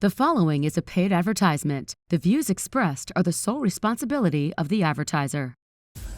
The following is a paid advertisement. The views expressed are the sole responsibility of the advertiser.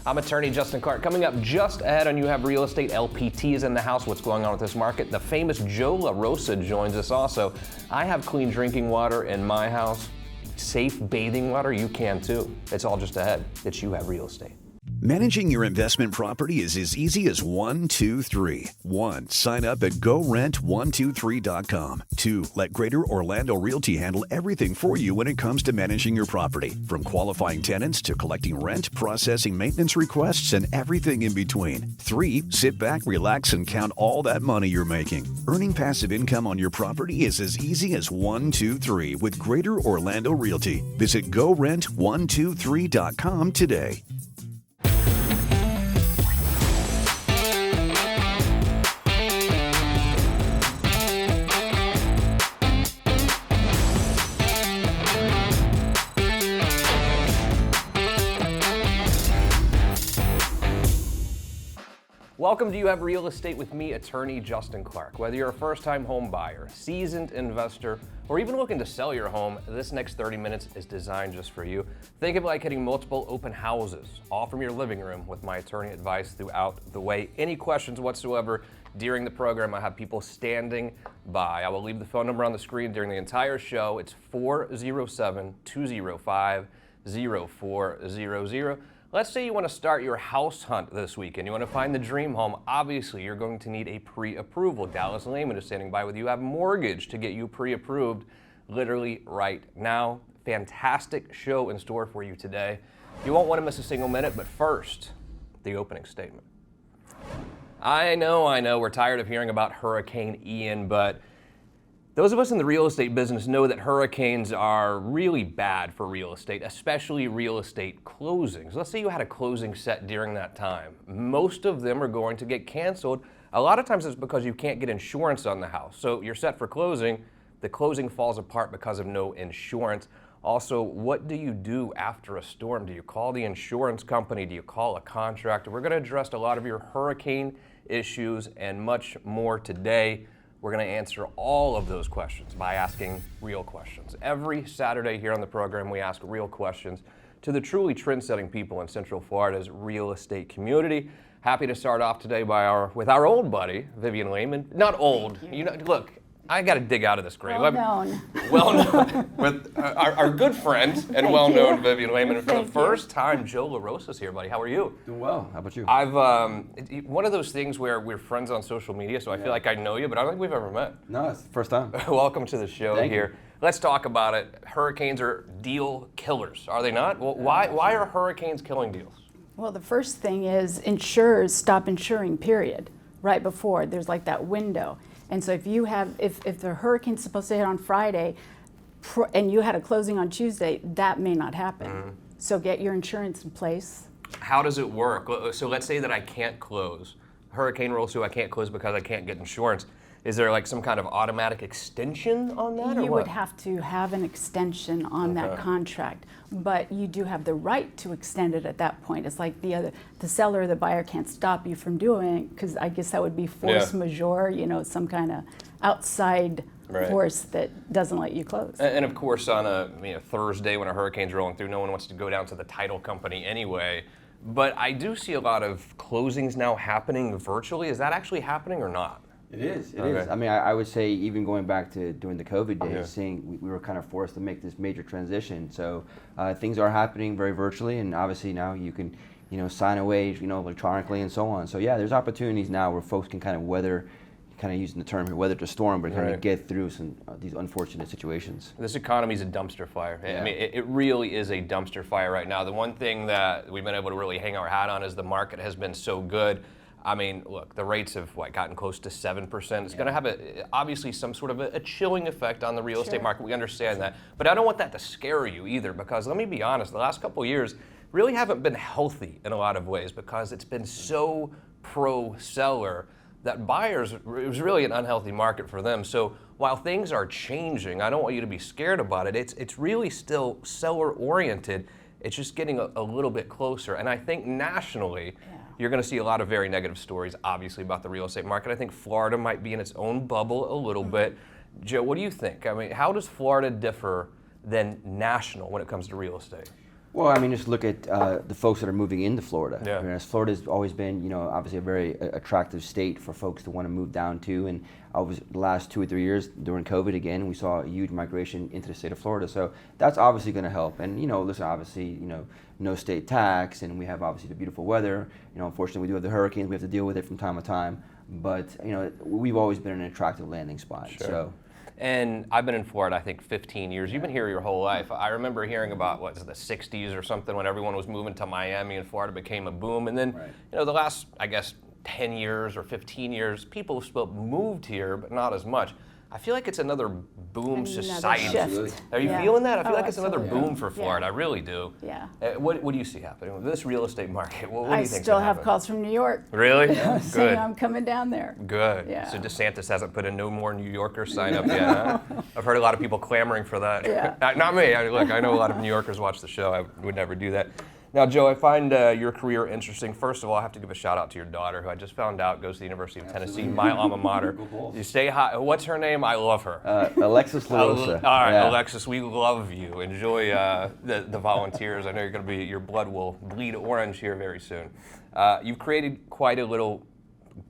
I'm attorney Justin Clark. Coming up just ahead on You Have Real Estate, LPT is in the house. What's going on with this market? The famous Joe LaRosa joins us also. I have clean drinking water in my house. Safe bathing water, you can too. It's all just ahead. It's You Have Real Estate. Managing your investment property is as easy as 1, 2, 3. 1. Sign up at GoRent123.com. 2. Let Greater Orlando Realty handle everything for you when it comes to managing your property. From qualifying tenants to collecting rent, processing maintenance requests, and everything in between. 3. Sit back, relax, and count all that money you're making. Earning passive income on your property is as easy as 1, 2, 3 with Greater Orlando Realty. Visit GoRent123.com today. Welcome to You Have Real Estate with me, attorney Justin Clark. Whether you're a first-time home buyer, seasoned investor, or even looking to sell your home, this next 30 minutes is designed just for you. Think of it like hitting multiple open houses, all from your living room with my attorney advice throughout the way. Any questions whatsoever during the program, I have people standing by. I will leave the phone number on the screen during the entire show. It's 407-205-0400. Let's say you want to start your house hunt this weekend. You want to find the dream home. Obviously, you're going to need a pre-approval. Dallas Lehman is standing by with You Have Mortgage to get you pre-approved literally right now. Fantastic show in store for you today. You won't want to miss a single minute, but first, the opening statement. I know, we're tired of hearing about Hurricane Ian, but those of us in the real estate business know that hurricanes are really bad for real estate, especially real estate closings. Let's say you had a closing set during that time. Most of them are going to get canceled. A lot of times it's because you can't get insurance on the house. So you're set for closing, the closing falls apart because of no insurance. Also, what do you do after a storm? Do you call the insurance company? Do you call a contractor? We're going to address a lot of your hurricane issues and much more today. We're going to answer all of those questions by asking real questions. Every Saturday here on the program, we ask real questions to the truly trend-setting people in Central Florida's real estate community. Happy to start off today with our old buddy, Vivian Lehman. Not old. You know, look, I got to dig out of this grave. Well known with our good friend and well-known Vivian Lehman. For the first time, Joe LaRosa's here, buddy. How are you? Doing well. How about you? I've one of those things where we're friends on social media, so I feel like I know you, but I don't think we've ever met. No, it's the first time. Welcome to the show. Thank here. You. Let's talk about it. Hurricanes are deal killers, are they not? Well, why are hurricanes killing deals? Well, the first thing is insurers stop insuring, period, right before. There's like that window. And so if the hurricane's supposed to hit on Friday and you had a closing on Tuesday, that may not happen. Mm-hmm. So get your insurance in place. How does it work? So let's say that I can't close. Hurricane rules, so I can't close because I can't get insurance. Is there like some kind of automatic extension on that? You would have to have an extension on that contract, but you do have the right to extend it at that point. It's like the seller or the buyer can't stop you from doing it, because I guess that would be force majeure, some kind of outside force that doesn't let you close. And of course, on a Thursday when a hurricane's rolling through, no one wants to go down to the title company anyway. But I do see a lot of closings now happening virtually. Is that actually happening or not? It is. It is. I mean, I would say even going back to during the COVID days, seeing we were kind of forced to make this major transition. So things are happening very virtually, and obviously now you can, sign away, electronically and so on. So yeah, there's opportunities now where folks can kind of weather, kind of using the term here, weather the storm, but kind of get through some these unfortunate situations. This economy is a dumpster fire. Yeah. I mean, it really is a dumpster fire right now. The one thing that we've been able to really hang our hat on is the market has been so good. I mean, look, the rates have gotten close to 7%. It's going to have obviously some sort of a chilling effect on the real estate market. We understand that. But I don't want that to scare you either, because let me be honest, the last couple of years really haven't been healthy in a lot of ways, because it's been so pro-seller that buyers, it was really an unhealthy market for them. So while things are changing, I don't want you to be scared about it. It's really still seller-oriented. It's just getting a little bit closer. And I think nationally, you're going to see a lot of very negative stories, obviously, about the real estate market. I think Florida might be in its own bubble a little bit. Joe, what do you think? I mean, how does Florida differ than national when it comes to real estate? Well, I mean, just look at the folks that are moving into Florida. Yeah. I mean, as Florida's always been, obviously a very attractive state for folks to want to move down to. And the last 2 or 3 years during COVID, again, we saw a huge migration into the state of Florida. So that's obviously going to help. And listen, obviously, no state tax, and we have obviously the beautiful weather. Unfortunately, we do have the hurricanes. We have to deal with it from time to time. But we've always been an attractive landing spot. Sure. So. And I've been in Florida, I think, 15 years. You've been here your whole life. I remember hearing about, the 60s or something, when everyone was moving to Miami and Florida became a boom. And then, the last, I guess, 10 years or 15 years, people have still moved here, but not as much. I feel like it's another boom society. Shift. Are you feeling that? I feel like it's absolutely. another boom for Florida. I really do. Yeah. What do you see happening with this real estate market? What do I you think? still have calls from New York. Really? saying Good. I'm coming down there. Good. Yeah. So DeSantis hasn't put a no more New Yorkers sign up yet, huh? I've heard a lot of people clamoring for that. Yeah. Not me. I know a lot of New Yorkers watch the show. I would never do that. Now, Joe, I find your career interesting. First of all, I have to give a shout out to your daughter, who I just found out goes to the University of Tennessee, my alma mater. You say hi. What's her name? I love her. Alexis LaRosa. All right, Yeah. Alexis, we love you. Enjoy the volunteers. I know you're going to be, your blood will bleed orange here very soon. You've created quite a little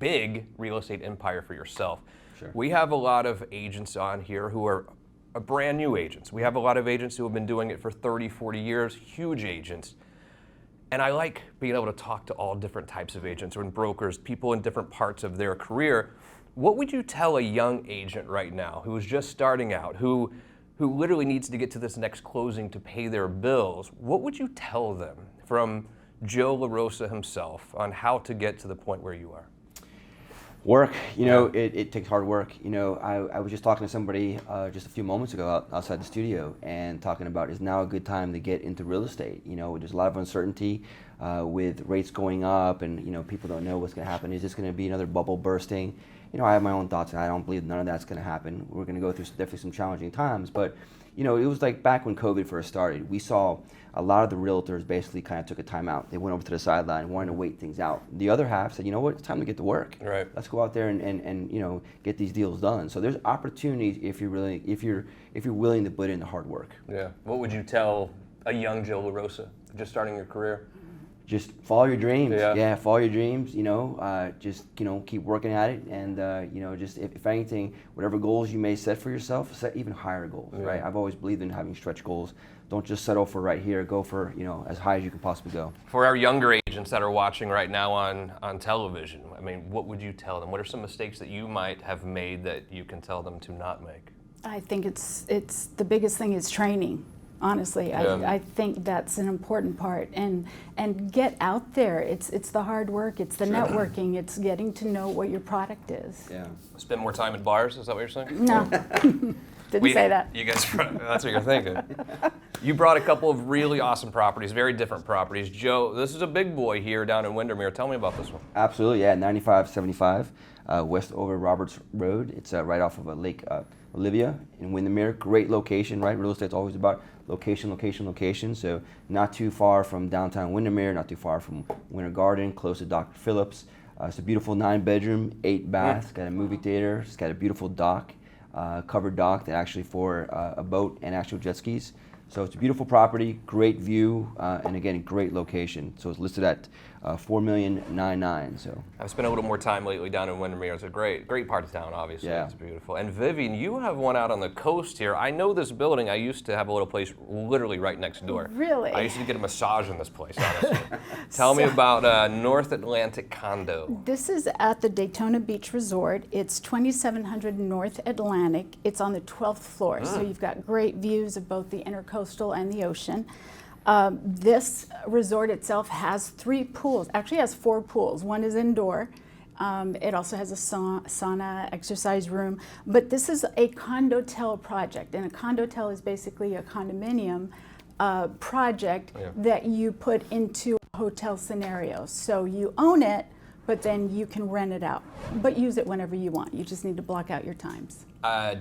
big real estate empire for yourself. Sure. We have a lot of agents on here who are brand new agents. We have a lot of agents who have been doing it for 30, 40 years, huge agents. And I like being able to talk to all different types of agents and brokers, people in different parts of their career. What would you tell a young agent right now who is just starting out, who literally needs to get to this next closing to pay their bills? What would you tell them from Joe LaRosa himself on how to get to the point where you are? Work, it takes hard work. I was just talking to somebody just a few moments ago outside the studio and talking about is now a good time to get into real estate. There's a lot of uncertainty with rates going up and, people don't know what's going to happen. Is this going to be another bubble bursting? I have my own thoughts and I don't believe none of that's going to happen. We're going to go through definitely some challenging times, but it was like back when COVID first started, we saw a lot of the realtors basically kind of took a time out. They went over to the sideline, wanted to wait things out. The other half said, it's time to get to work. Right. Let's go out there and get these deals done. So there's opportunities if you're willing to put in the hard work. Yeah. What would you tell a young Joe LaRosa just starting your career? Just follow your dreams. Yeah. Follow your dreams. Just keep working at it, and just if anything, whatever goals you may set for yourself, set even higher goals. Yeah. Right. I've always believed in having stretch goals. Don't just settle for right here. Go for as high as you can possibly go. For our younger agents that are watching right now on television, I mean, what would you tell them? What are some mistakes that you might have made that you can tell them to not make? I think it's the biggest thing is training. Honestly, Yeah. I think that's an important part, and get out there. It's the hard work, it's the networking, it's getting to know what your product is. Yeah. Spend more time in bars, is that what you're saying? No, didn't say that. You guys, that's what you're thinking. You brought a couple of really awesome properties, very different properties. Joe, this is a big boy here down in Windermere. Tell me about this one. Absolutely, yeah. 9575 West over Roberts Road. It's right off of Lake Olivia in Windermere. Great location, right? Real estate's always about location, location, location. So not too far from downtown Windermere, not too far from Winter Garden, close to Dr. Phillips. It's a beautiful 9-bedroom, 8-bath. It's got a movie theater. It's got a beautiful dock, covered dock that actually for a boat and actual jet skis. So it's a beautiful property, great view, and again, great location. So it's listed at $4,099,000. So I've spent a little more time lately down in Windermere. It's a great part of town, obviously. Yeah. It's beautiful. And Vivian, you have one out on the coast here. I know this building. I used to have a little place literally right next door. Really? I used to get a massage in this place, honestly. Tell me about North Atlantic Condo. This is at the Daytona Beach Resort. It's 2700 North Atlantic. It's on the 12th floor, so you've got great views of both the intercoastal and the ocean. This resort itself has 3 pools, actually has 4 pools. One is indoor. It also has a sauna, exercise room. But this is a condotel project, and a condotel is basically a condominium project that you put into a hotel scenario. So you own it, but then you can rent it out, but use it whenever you want. You just need to block out your times.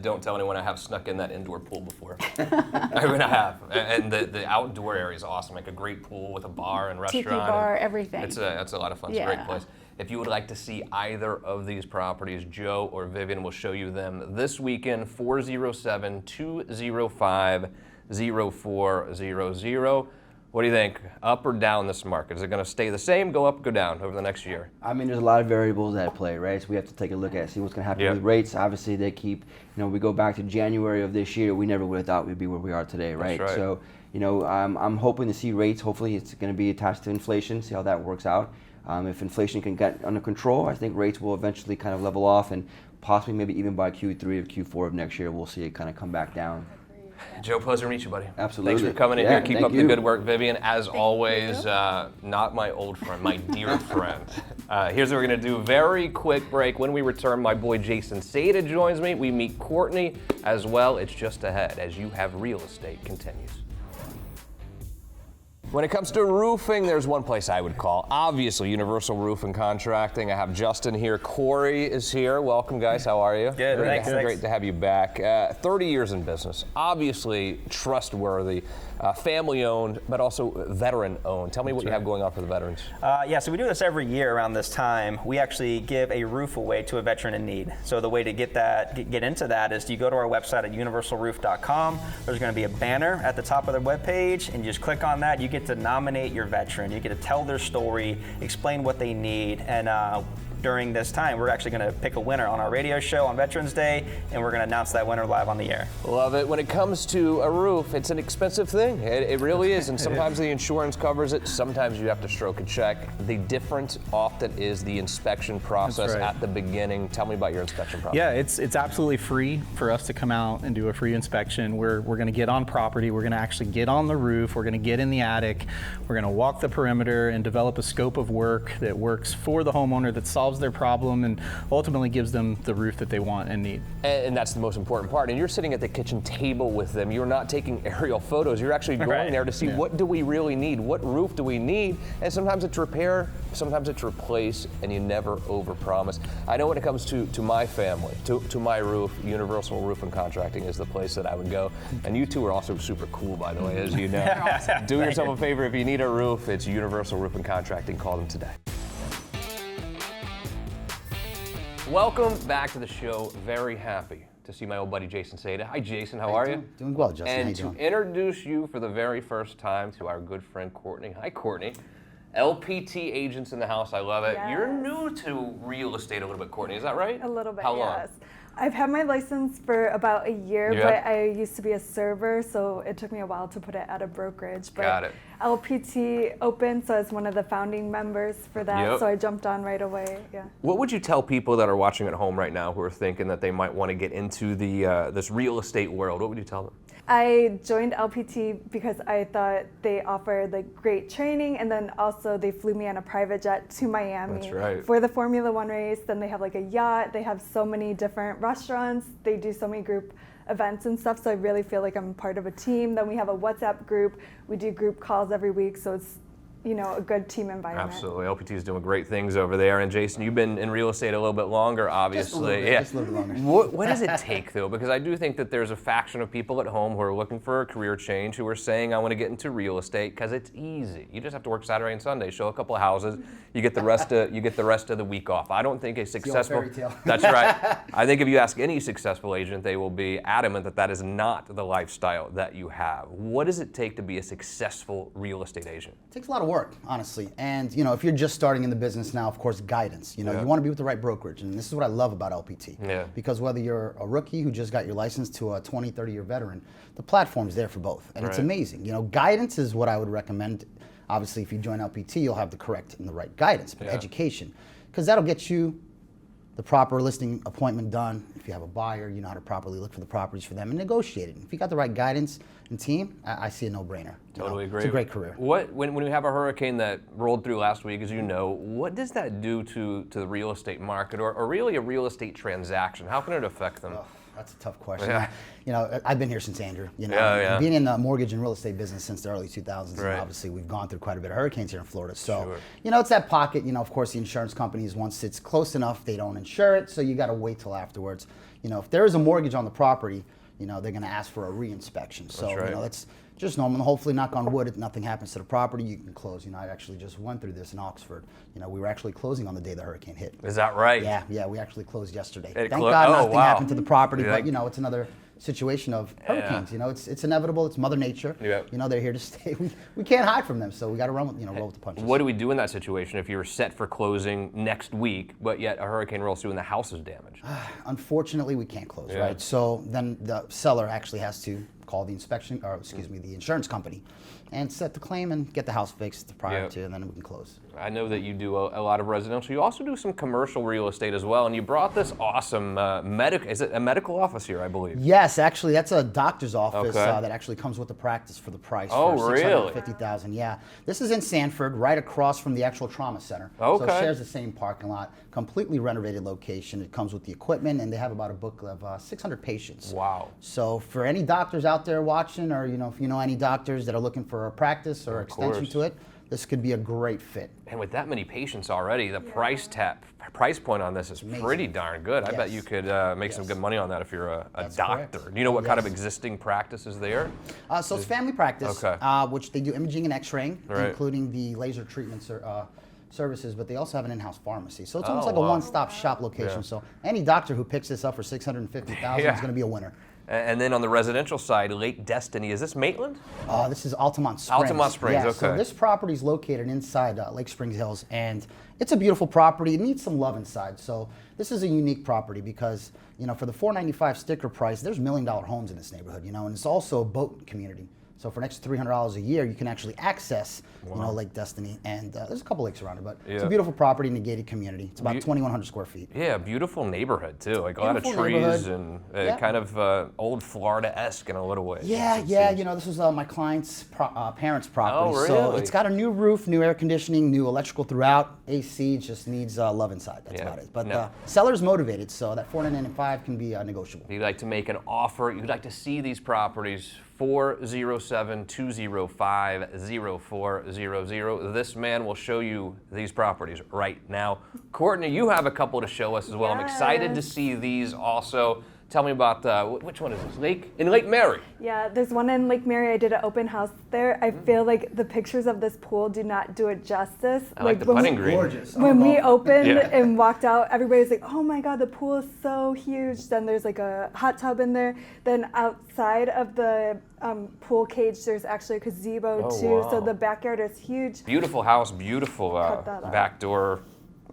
Don't tell anyone I have snuck in that indoor pool before. I mean, I have. And the outdoor area is awesome, like a great pool with a bar and restaurant. Tiki bar, everything. It's a lot of fun. It's a Yeah. great place. If you would like to see either of these properties, Joe or Vivian will show you them this weekend, 407-205-0400. What do you think? Up or down this market? Is it going to stay the same, go up, go down over the next year? I mean, there's a lot of variables at play, right? So we have to take a look at see what's going to happen with rates. Obviously, they keep, we go back to January of this year, we never would have thought we'd be where we are today, right? That's right. So, I'm hoping to see rates. Hopefully, it's going to be attached to inflation, see how that works out. If inflation can get under control, I think rates will eventually kind of level off, and possibly maybe even by Q3 or Q4 of next year, we'll see it kind of come back down. Joe, pleasure to meet you, buddy. Absolutely. Thanks for coming in here. Keep up the good work, Vivian. As Thank always, not my old friend, my dear friend. Here's what we're going to do. Very quick break. When we return, my boy Jason Seda joins me. We meet Cortney as well. It's just ahead as You Have Real Estate continues. When it comes to roofing, there's one place I would call, obviously, Universal Roof and Contracting. I have Justin here. Corey is here. Welcome, guys. How are you? Good, thanks. Great to have you back. 30 years in business. Obviously trustworthy, family-owned, but also veteran-owned. Tell me what you have going on for the veterans. So we do this every year around this time. We actually give a roof away to a veteran in need. So the way to get into that is you go to our website at universalroof.com. There's going to be a banner at the top of the webpage, and you just click on that. You get to nominate your veteran. You get to tell their story, explain what they need, and during this time, we're actually going to pick a winner on our radio show on Veterans Day, and we're going to announce that winner live on the air. Love it. When it comes to a roof, it's an expensive thing. It really is, and sometimes the insurance covers it. Sometimes you have to stroke a check. The difference often is the inspection process at the beginning. Tell me about your inspection process. Yeah, it's absolutely free for us to come out and do a free inspection. We're going to get on property. We're going to actually get on the roof. We're going to get in the attic. We're going to walk the perimeter and develop a scope of work that works for the homeowner, that solves their problem and ultimately gives them the roof that they want and need. And that's the most important part. And you're sitting at the kitchen table with them. You're not taking aerial photos. You're actually going there to see what do we really need? What roof do we need? And sometimes it's repair, sometimes it's replace, and you never overpromise. I know when it comes to my family, to my roof, Universal Roof and Contracting is the place that I would go. And you two are also super cool, by the way, as you know. Do yourself a favor. If you need a roof, it's Universal Roof and Contracting. Call them today. Welcome back to the show. Very happy to see my old buddy Jason Seda. Hi, Jason. How are you? Doing well, Justin. And How you to doing? introduce you for the very first time to our good friend Cortney. Hi, Cortney. LPT agents in the house. I love it. Yes. You're new to real estate a little bit, Cortney. Is that right? A little bit, How long? yes. I've had my license for about a year, but I used to be a server, so it took me a while to put it at a brokerage. But Got it. LPT opened, so I was one of the founding members for that, so I jumped on right away. Yeah. What would you tell people that are watching at home right now who are thinking that they might want to get into the this real estate world? What would you tell them? I joined LPT because I thought they offered like great training, and then also they flew me on a private jet to Miami for the Formula One race. Then they have like a yacht. They have so many different restaurants. They do so many group events and stuff. So I really feel like I'm part of a team. Then we have a WhatsApp group. We do group calls every week. So it's a good team environment. Absolutely. LPT is doing great things over there. And Jason, you've been in real estate a little bit longer, obviously. Just a little bit longer. What does it take, though? Because I do think that there's a faction of people at home who are looking for a career change, who are saying, I want to get into real estate because it's easy. You just have to work Saturday and Sunday, show a couple of houses, you get the rest of the week off. I don't think a successful That's right. I think if you ask any successful agent, they will be adamant that that is not the lifestyle that you have. What does it take to be a successful real estate agent? It takes a lot of work, honestly. And if you're just starting in the business now, of course, guidance. You want to be with the right brokerage. And this is what I love about LPT. Because whether you're a rookie who just got your license to a 20, 30-year veteran, the platform's there for both. And it's amazing. Guidance is what I would recommend. Obviously, if you join LPT, you'll have the correct and the right guidance, but education. Because that'll get you the proper listing appointment done. If you have a buyer, you know how to properly look for the properties for them and negotiate it. If you got the right guidance and team, I see a no-brainer. Totally agree. It's a great career. When we have a hurricane that rolled through last week, as you know, what does that do to the real estate market or really a real estate transaction? How can it affect them? Oh, that's a tough question. I've been here since Andrew. Being in the mortgage and real estate business since the early 2000s, and obviously we've gone through quite a bit of hurricanes here in Florida. So, it's that pocket. Of course, the insurance companies, once it's close enough, they don't insure it, so you got to wait till afterwards. If there is a mortgage on the property, they're going to ask for a reinspection. So, that's just normal. Hopefully, knock on wood, if nothing happens to the property, you can close. I actually just went through this in Oxford. We were actually closing on the day the hurricane hit. Is that right? Yeah, we actually closed yesterday. Thank God nothing happened to the property, but, it's another situation of hurricanes. It's inevitable. It's Mother Nature. They're here to stay. We can't hide from them, so we got to roll with the punches. What do we do in that situation if you're set for closing next week, but yet a hurricane rolls through and the house is damaged? Unfortunately, we can't close, right? So then the seller actually has to call the the insurance company and set the claim and get the house fixed prior to, and then we can close. I know that you do a lot of residential. You also do some commercial real estate as well, and you brought this awesome is it a medical office here, I believe? Yes, actually, that's a doctor's office that actually comes with the practice for the price for $650,000. Yeah, this is in Sanford, right across from the actual trauma center. So it shares the same parking lot, completely renovated location. It comes with the equipment, and they have about a book of 600 patients. Wow. So for any doctors out there watching, or if you know any doctors that are looking for a practice or extension to it, this could be a great fit. And with that many patients already, the price point on this is pretty darn good. I bet you could make some good money on that if you're a doctor. Correct. Do you know what kind of existing practice is there? So it's family practice, which they do imaging and x-raying, including the laser treatment services, but they also have an in-house pharmacy. So it's almost like a one-stop shop location. So any doctor who picks this up for $650,000 is going to be a winner. And then on the residential side, Lake Destiny, is this Maitland? This is Altamont Springs. Altamont Springs, okay. So this property is located inside Lake Springs Hills, and it's a beautiful property. It needs some love inside. So this is a unique property because, for the $495 sticker price, there's $1 million homes in this neighborhood, and it's also a boat community. So for an extra $300 a year, you can actually access, Lake Destiny, and there's a couple lakes around it, but it's a beautiful property in a gated community. It's about 2,100 square feet. Yeah, beautiful neighborhood too. Like a lot of trees and kind of old Florida-esque in a little way. Yeah. This was my client's parents' property. Oh, really? So it's got a new roof, new air conditioning, new electrical throughout. AC just needs love inside. That's about it. But the seller's motivated, so that $495 can be negotiable. You'd like to make an offer. You'd like to see these properties. 407-205-0400. This man will show you these properties right now. Cortney, you have a couple to show us as well. I'm excited to see these also. Tell me about which one is this? In Lake Mary. Yeah, there's one in Lake Mary. I did an open house there. I feel like the pictures of this pool do not do it justice. I like the putting green. Gorgeous. When we opened and walked out, everybody's like, "Oh my God, the pool is so huge." Then there's like a hot tub in there. Then outside of the pool cage, there's actually a gazebo too. Wow. So the backyard is huge. Beautiful house, beautiful back door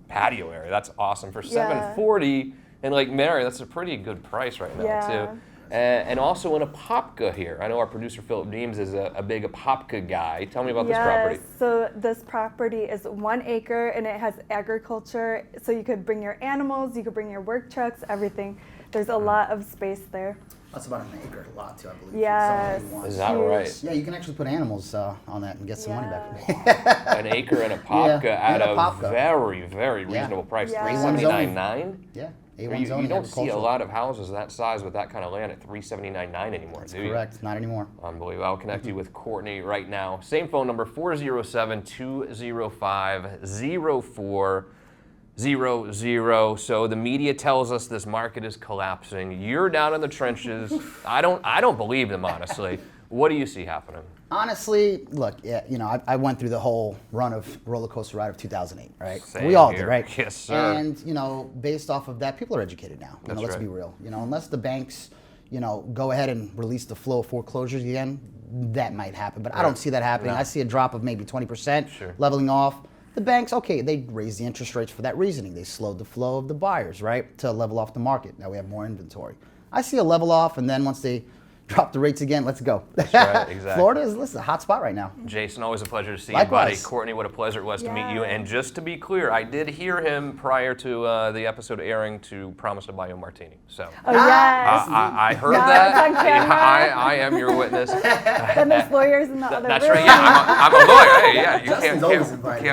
patio area. That's awesome for $740. In Lake Mary, that's a pretty good price right now, too. And also in Apopka here. I know our producer, Philip Deems, is a big Apopka guy. Tell me about this property. So this property is 1 acre, and it has agriculture. So you could bring your animals, you could bring your work trucks, everything. There's a lot of space there. That's about an acre lot, too, I believe. Yes. Is that right? Yeah, you can actually put animals on that and get some money back. An acre in Apopka at a very, very reasonable price. $379,900? Yeah. You don't see a lot of houses that size with that kind of land at $379,900 anymore, do you? Correct, not anymore. Unbelievable. I'll connect you with Cortney right now. Same phone number, 407-205-0400. So the media tells us this market is collapsing. You're down in the trenches. I don't believe them, honestly. What do you see happening? Honestly, look, I went through the whole run of roller coaster ride of 2008, right? Same we all here. did, right? Yes, sir. And based off of that, people are educated now. Let's be real. Unless the banks, go ahead and release the flow of foreclosures again, that might happen. But I don't see that happening. I see a drop of maybe 20%, leveling off. The banks, they raised the interest rates for that reasoning. They slowed the flow of the buyers, right, to level off the market. Now we have more inventory. I see a level off, and then once they drop the rates again, let's go. That's right, exactly. Florida is a hot spot right now. Jason, always a pleasure to see Likewise. you, buddy. Cortney, what a pleasure it was to meet you. And just to be clear, I did hear him prior to the episode airing to promise to buy you a martini. So I heard that. I am your witness. Then there's lawyers in the other room. That's right. Yeah, I'm a lawyer. Hey, yeah, you can't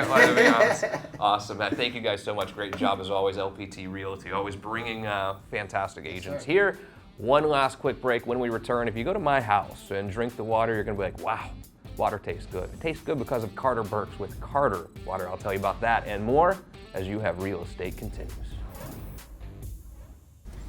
let me honest. Awesome, man. Thank you guys so much. Great job as always, LPT Realty, always bringing fantastic agents here. One last quick break. When we return, if you go to my house and drink the water, you're going to be like, wow, water tastes good. It tastes good because of Carter Burks with Carter Water. I'll tell you about that and more as You Have Real Estate continues.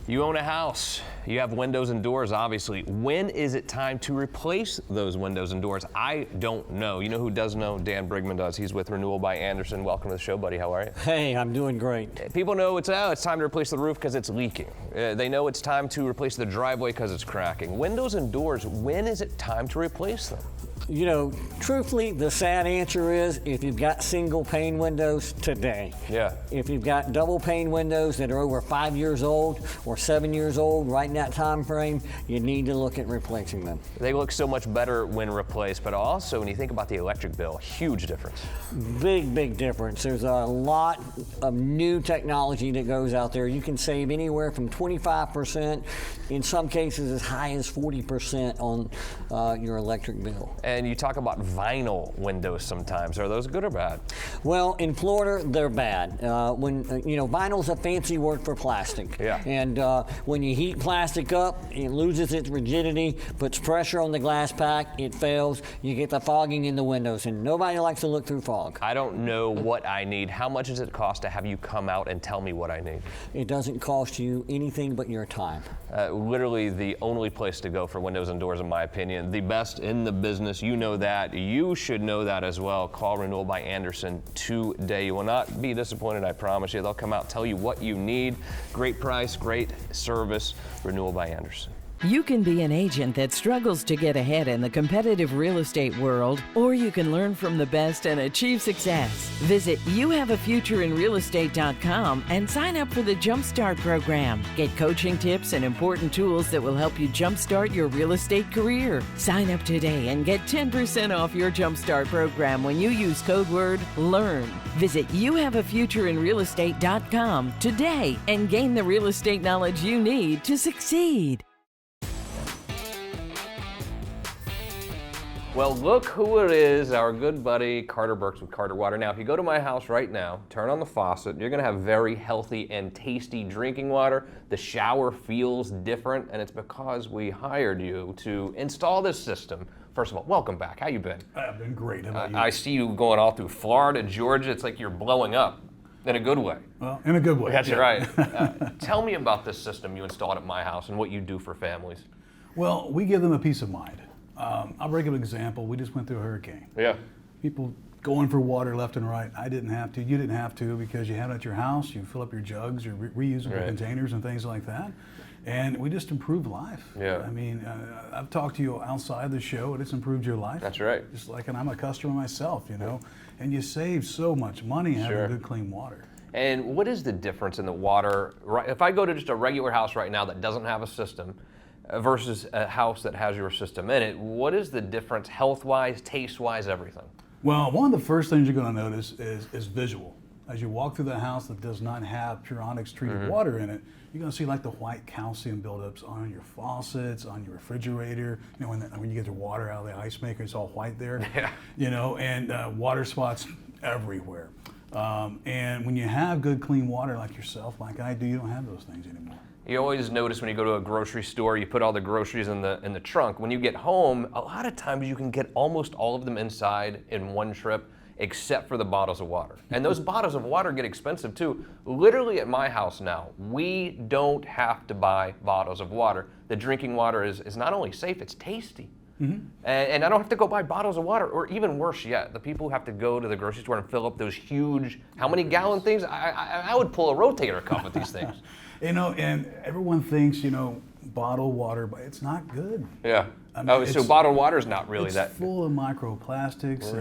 You own a house, you have windows and doors, obviously. When is it time to replace those windows and doors? I don't know. You know who does know? Dan Brigman does. He's with Renewal by Anderson. Welcome to the show, buddy. How are you? Hey, I'm doing great. People know it's time to replace the roof because it's leaking. They know it's time to replace the driveway because it's cracking. Windows and doors, when is it time to replace them? You know, truthfully, the sad answer is if you've got single pane windows, today. Yeah. If you've got double pane windows that are over 5 years old or 7 years old, right in that time frame, you need to look at replacing them. They look so much better when replaced, but also when you think about the electric bill, huge difference. Big difference. There's a lot of new technology that goes out there. You can save anywhere from 25%, in some cases as high as 40% on your electric bill. And you talk about vinyl windows sometimes. Are those good or bad? Well, in Florida, they're bad. Vinyl's a fancy word for plastic. Yeah. And when you heat plastic up, it loses its rigidity, puts pressure on the glass pack, it fails, you get the fogging in the windows, and nobody likes to look through fog. I don't know what I need. How much does it cost to have you come out and tell me what I need? It doesn't cost you anything but your time. Literally the only place to go for windows and doors, in my opinion. The best in the business. You know that. You should know that as well. Call Renewal by Anderson today. You will not be disappointed, I promise you. They'll come out, tell you what you need. Great price, great service. Renewal by Anderson. You can be an agent that struggles to get ahead in the competitive real estate world, or you can learn from the best and achieve success. Visit youhaveafutureinrealestate.com and sign up for the Jumpstart program. Get coaching tips and important tools that will help you jumpstart your real estate career. Sign up today and get 10% off your Jumpstart program when you use code word LEARN. Visit youhaveafutureinrealestate.com today and gain the real estate knowledge you need to succeed. Well, look who it is, our good buddy Carter Burks with Carter Water. Now, if you go to my house right now, turn on the faucet, you're gonna have very healthy and tasty drinking water. The shower feels different, and it's because we hired you to install this system. First of all, welcome back. How you been? I've been great. How about you? I see you going all through Florida, Georgia. It's like you're blowing up in a good way. Well, in a good way. That's right. Tell me about this system you installed at my house and what you do for families. Well, we give them a peace of mind. I'll break an example. We just went through a hurricane. Yeah. People going for water left and right. I didn't have to. You didn't have to because you have it at your house. You fill up your jugs, your reusable containers and things like that. And we just improved life. Yeah. I mean, I've talked to you outside the show, and it's improved your life. That's right. Just like, and I'm a customer myself, you know. And you save so much money having good, clean water. And what is the difference in the water? If I go to just a regular house right now that doesn't have a system, versus a house that has your system in it, what is the difference health-wise, taste-wise, everything? Well, one of the first things you're going to notice is visual. As you walk through the house that does not have Puronics treated water in it, you're going to see like the white calcium buildups on your faucets, on your refrigerator. You know, when you get your water out of the ice maker, it's all white there. Yeah. You know, and water spots everywhere. And when you have good, clean water like yourself, like I do, you don't have those things anymore. You always notice when you go to a grocery store, you put all the groceries in the trunk. When you get home, a lot of times you can get almost all of them inside in one trip, except for the bottles of water. And those bottles of water get expensive too. Literally at my house now, we don't have to buy bottles of water. The drinking water is not only safe, it's tasty. Mm-hmm. And I don't have to go buy bottles of water, or even worse yet, the people who have to go to the grocery store and fill up those huge, how many gallon things? I would pull a rotator cuff with these things. You know, and everyone thinks, you know, bottled water, but it's not good. Yeah. I mean, so bottled water is not really that. It's full of microplastics,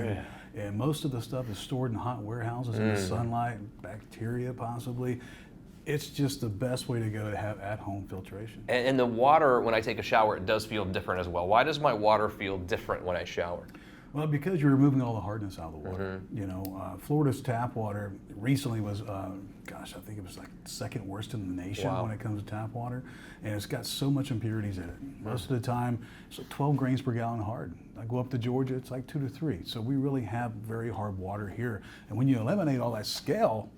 and most of the stuff is stored in hot warehouses in the sunlight, bacteria possibly. It's just the best way to go to have at-home filtration. And the water, when I take a shower, it does feel different as well. Why does my water feel different when I shower? Well, because you're removing all the hardness out of the water. You know, Florida's tap water recently was, I think it was like second worst in the nation when it comes to tap water. And it's got so much impurities in it. Most of the time, it's like 12 grains per gallon hard. I go up to Georgia, it's like 2 to 3. So we really have very hard water here. And when you eliminate all that scale,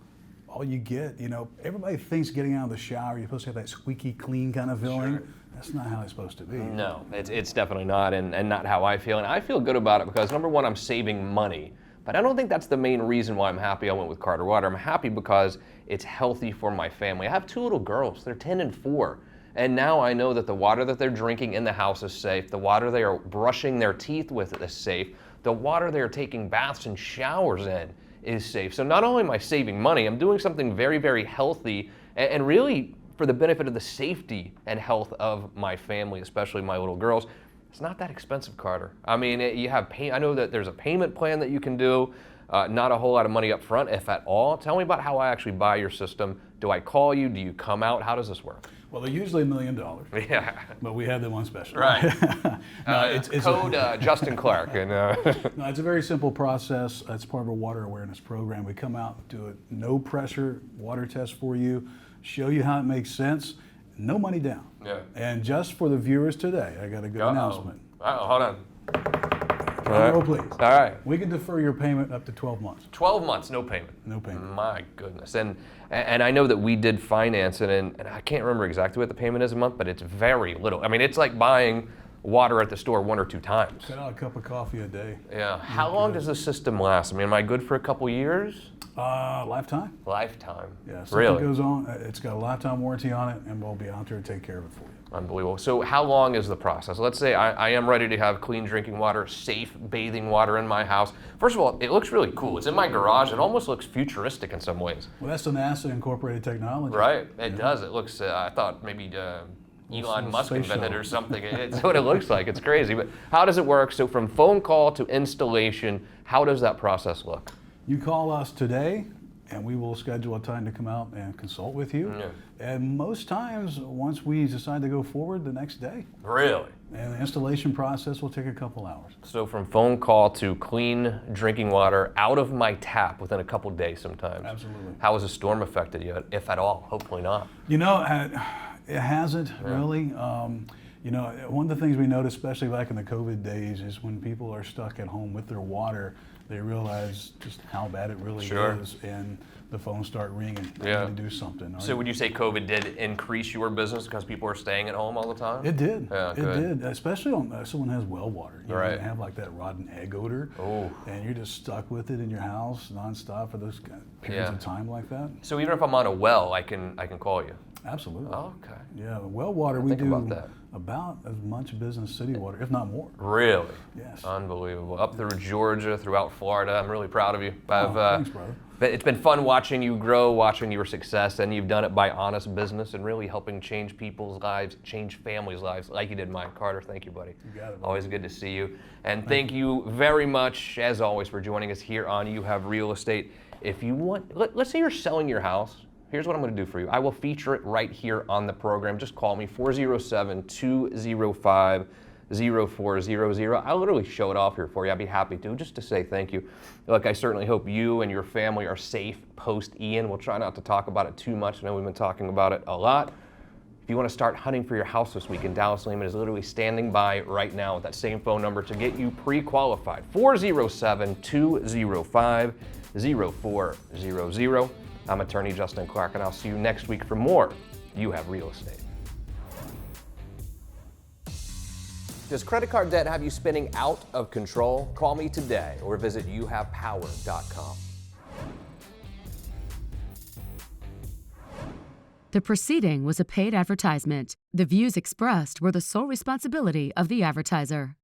all you get, you know, everybody thinks getting out of the shower, you're supposed to have that squeaky clean kind of feeling. Sure. That's not how it's supposed to be. No, it's definitely not, and not how I feel. And I feel good about it because, number one, I'm saving money. But I don't think that's the main reason why I'm happy I went with Carter Water. I'm happy because it's healthy for my family. I have 2 little girls. They're 10 and 4. And now I know that the water that they're drinking in the house is safe. The water they are brushing their teeth with is safe. The water they are taking baths and showers in is safe. So not only am I saving money, I'm doing something very, very healthy and really for the benefit of the safety and health of my family, especially my little girls. It's not that expensive, Carter. I mean, you have I know that there's a payment plan that you can do, not a whole lot of money up front, if at all. Tell me about how I actually buy your system. Do I call you? Do you come out? How does this work? Well, they're usually $1 million. Yeah. But we have them on special. Right. No, it's code Justin Clark. And, No, it's a very simple process. It's part of a water awareness program. We come out, do a no pressure water test for you, show you how it makes sense, no money down. Yeah. And just for the viewers today, I got a good announcement. Hold on. Roll, please. All right. We can defer your payment up to 12 months. 12 months, no payment. No payment. My goodness. And I know that we did finance it, and I can't remember exactly what the payment is a month, but it's very little. I mean, it's like buying water at the store 1 or 2 times. Cut out a cup of coffee a day. Yeah. How long does the system last? I mean, am I good for a couple years? Lifetime. Lifetime. Yeah, something really goes on. It's got a lifetime warranty on it, and we'll be out there to take care of it for you. Unbelievable. So how long is the process? Let's say I am ready to have clean drinking water, safe bathing water in my house. First of all, it looks really cool. It's in my garage. It almost looks futuristic in some ways. Well, that's the NASA incorporated technology. Right. It does. It looks, I thought maybe Elon Musk invented or something. It's what it looks like. It's crazy. But how does it work? So from phone call to installation, how does that process look? You call us today, and we will schedule a time to come out and consult with you. Yeah. And most times, once we decide to go forward, the next day. Really? And the installation process will take a couple hours. So from phone call to clean drinking water out of my tap within a couple days sometimes. Absolutely. How has the storm affected you, if at all? Hopefully not. You know, it hasn't really. You know, one of the things we noticed, especially back in the COVID days, is when people are stuck at home with their water, they realize just how bad it really is, and the phones start ringing. Yeah. To do something. So would you say COVID did increase your business because people are staying at home all the time? It did. Yeah, it good. did, especially on someone has well water. You Right. know, have like that rotten egg odor, and you're just stuck with it in your house nonstop for those periods of time like that. So even if I'm on a well, I can call you. Absolutely. Oh, okay. Yeah, well water we do about as much business city water, if not more. Really? Yes. Unbelievable. Up through Georgia, throughout Florida. I'm really proud of you. Thanks, brother. It's been fun watching you grow, watching your success, and you've done it by honest business and really helping change people's lives, change families' lives, like you did mine. Carter, thank you, buddy. You got it, buddy. Always good to see you. And thank you very much, as always, for joining us here on You Have Real Estate. If you want, let's say you're selling your house. Here's what I'm going to do for you. I will feature it right here on the program. Just call me, 407-205-0400. I'll literally show it off here for you. I'd be happy to, just to say thank you. Look, I certainly hope you and your family are safe post-Ian. We'll try not to talk about it too much. I know we've been talking about it a lot. If you want to start hunting for your house this weekend, Dallas Lehman is literally standing by right now with that same phone number to get you pre-qualified, 407-205-0400. I'm attorney Justin Clark, and I'll see you next week for more You Have Real Estate. Does credit card debt have you spinning out of control? Call me today or visit youhavepower.com. The proceeding was a paid advertisement. The views expressed were the sole responsibility of the advertiser.